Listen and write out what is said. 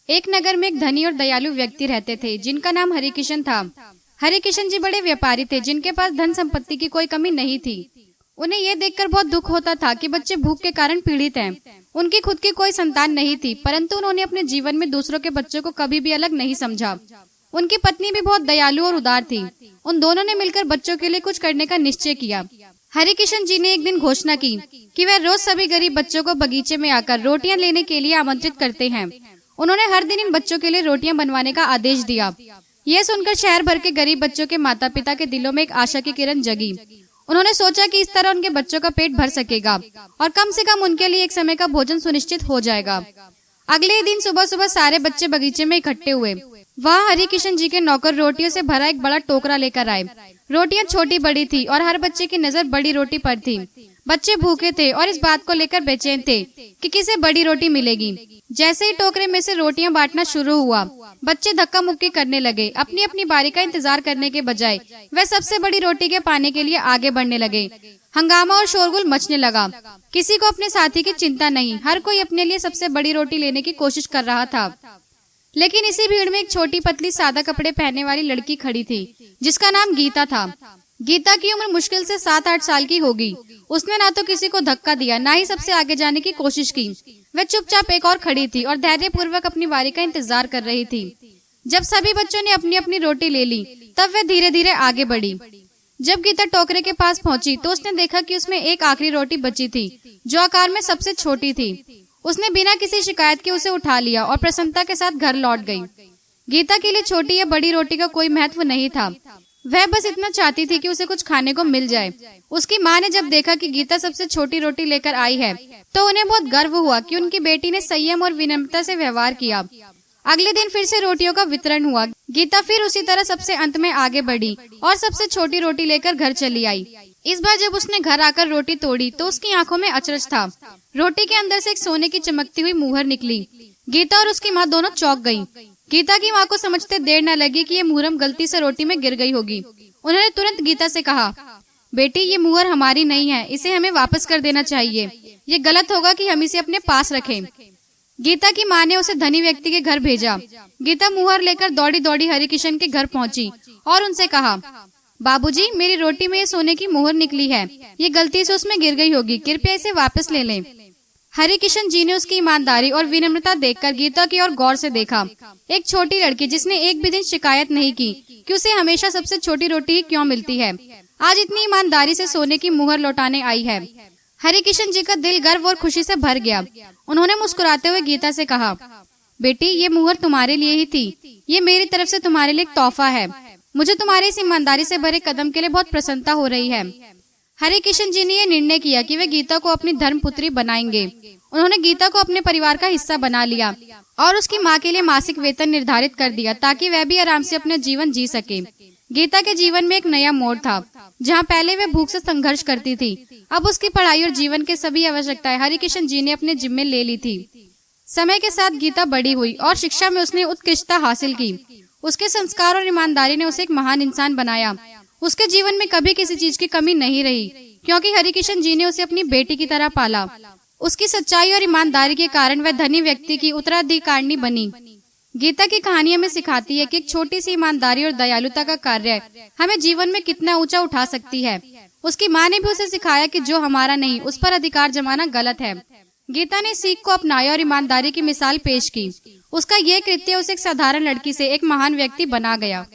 एक नगर में एक धनी और दयालु व्यक्ति रहते थे जिनका नाम हरिकिशन था। हरिकिशन जी बड़े व्यापारी थे जिनके पास धन संपत्ति की कोई कमी नहीं थी। उन्हें यह देखकर बहुत दुख होता था कि बच्चे भूख के कारण पीड़ित हैं। उनकी खुद की कोई संतान नहीं थी, परंतु उन्होंने अपने जीवन में दूसरों के बच्चों को कभी भी अलग नहीं समझा। उनकी पत्नी भी बहुत दयालु और उदार थी। उन दोनों ने मिलकर बच्चों के लिए कुछ करने का निश्चय किया। हरिकिशन जी ने एक दिन घोषणा की कि वह रोज सभी गरीब बच्चों को बगीचे में आकर रोटियां लेने के लिए आमंत्रित करते हैं। उन्होंने हर दिन इन बच्चों के लिए रोटियां बनवाने का आदेश दिया। यह सुनकर शहर भर के गरीब बच्चों के माता पिता के दिलों में एक आशा की किरण जगी। उन्होंने सोचा कि इस तरह उनके बच्चों का पेट भर सकेगा और कम से कम उनके लिए एक समय का भोजन सुनिश्चित हो जाएगा। अगले दिन सुबह सुबह सारे बच्चे बगीचे में इकट्ठे हुए। वहाँ हरिकिशन जी के नौकर रोटियों से भरा एक बड़ा टोकरा लेकर आए। रोटियां छोटी बड़ी थी और हर बच्चे की नजर बड़ी रोटी पर थी। बच्चे भूखे थे और इस बात को लेकर बेचैन थे कि किसे बड़ी रोटी मिलेगी। जैसे ही टोकरे में से रोटियां बांटना शुरू हुआ, बच्चे धक्का मुक्की करने लगे। अपनी अपनी बारी का इंतजार करने के बजाय वे सबसे बड़ी रोटी के पाने के लिए आगे बढ़ने लगे। हंगामा और शोरगुल मचने लगा। किसी को अपने साथी की चिंता नहीं, हर कोई अपने लिए सबसे बड़ी रोटी लेने की कोशिश कर रहा था। लेकिन इसी भीड़ में एक छोटी पतली सादा कपड़े पहनने वाली लड़की खड़ी थी जिसका नाम गीता था। गीता की उम्र मुश्किल से 7-8 साल की होगी। उसने ना तो किसी को धक्का दिया, ना ही सबसे आगे जाने की कोशिश की। वह चुपचाप एक और खड़ी थी और धैर्यपूर्वक अपनी बारी का इंतजार कर रही थी। जब सभी बच्चों ने अपनी अपनी रोटी ले ली, तब वह धीरे धीरे आगे बढ़ी। जब गीता टोकरे के पास पहुंची तो उसने देखा कि उसमें एक आखिरी रोटी बची थी जो आकार में सबसे छोटी थी। उसने बिना किसी शिकायत के उसे उठा लिया और प्रसन्नता के साथ घर लौट गई। गीता के लिए छोटी या बड़ी रोटी का कोई महत्व नहीं था। वह बस इतना चाहती थी कि उसे कुछ खाने को मिल जाए। उसकी माँ ने जब देखा कि गीता सबसे छोटी रोटी लेकर आई है तो उन्हें बहुत गर्व हुआ कि उनकी बेटी ने संयम और विनम्रता से व्यवहार किया। अगले दिन फिर से रोटियों का वितरण हुआ। गीता फिर उसी तरह सबसे अंत में आगे बढ़ी और सबसे छोटी रोटी लेकर घर चली आई। इस बार जब उसने घर आकर रोटी तोड़ी तो उसकी आंखों में अचरज था। रोटी के अंदर से एक सोने की चमकती हुई मुहर निकली। गीता और उसकी माँ दोनों चौंक गईं। गीता की माँ को समझते देर न लगी कि ये मुहर्रम गलती से रोटी में गिर गई होगी। उन्होंने तुरंत गीता से कहा, बेटी ये मुहर हमारी नहीं है, इसे हमें वापस कर देना चाहिए। ये गलत होगा कि हम इसे अपने पास रखें। गीता की माँ ने उसे धनी व्यक्ति के घर भेजा। गीता मुहर लेकर दौड़ी दौड़ी हरिकिशन के घर पहुंची और उनसे कहा, बाबूजी मेरी रोटी में ये सोने की मुहर निकली है, ये गलती से उसमें गिर गई होगी, कृपया इसे वापस ले लें। हरिकिशन जी ने उसकी ईमानदारी और विनम्रता देखकर गीता की ओर गौर से देखा। एक छोटी लड़की जिसने एक भी दिन शिकायत नहीं की कि उसे हमेशा सबसे छोटी रोटी ही क्यों मिलती है, आज इतनी ईमानदारी से सोने की मुहर लौटाने आई है। हरिकिशन जी का दिल गर्व और खुशी से भर गया। उन्होंने मुस्कुराते हुए गीता से कहा, बेटी ये मुहर तुम्हारे लिए ही थी, ये मेरी तरफ से तुम्हारे लिए एक तोहफा है। मुझे तुम्हारी इस ईमानदारी से भरे कदम के लिए बहुत प्रसन्नता हो रही है। हरिकिशन जी ने यह निर्णय किया कि वे गीता को अपनी धर्मपुत्री बनाएंगे। उन्होंने गीता को अपने परिवार का हिस्सा बना लिया और उसकी माँ के लिए मासिक वेतन निर्धारित कर दिया ताकि वह भी आराम से अपना जीवन जी सके। गीता के जीवन में एक नया मोड़ था। जहाँ पहले वह भूख से संघर्ष करती थी, अब उसकी पढ़ाई और जीवन के सभी आवश्यकताएं हरिकिशन जी ने अपने जिम्मे ले ली थी। समय के साथ गीता बड़ी हुई और शिक्षा में उसने उत्कृष्टता हासिल की। उसके संस्कार और ईमानदारी ने उसे एक महान इंसान बनाया। उसके जीवन में कभी किसी चीज की कमी नहीं रही क्योंकि हरिकिशन जी ने उसे अपनी बेटी की तरह पाला। उसकी सच्चाई और ईमानदारी के कारण वह धनी व्यक्ति की उत्तराधिकारिणी बनी। गीता की कहानी हमें सिखाती है कि एक छोटी सी ईमानदारी और दयालुता का कार्य हमें जीवन में कितना ऊंचा उठा सकती है। उसकी माँ ने भी उसे सिखाया कि जो हमारा नहीं उस पर अधिकार जमाना गलत है। गीता ने सीख को अपनाया और ईमानदारी की मिसाल पेश की। उसका यह कृत्य उसे एक साधारण लड़की से एक महान व्यक्ति बना गया।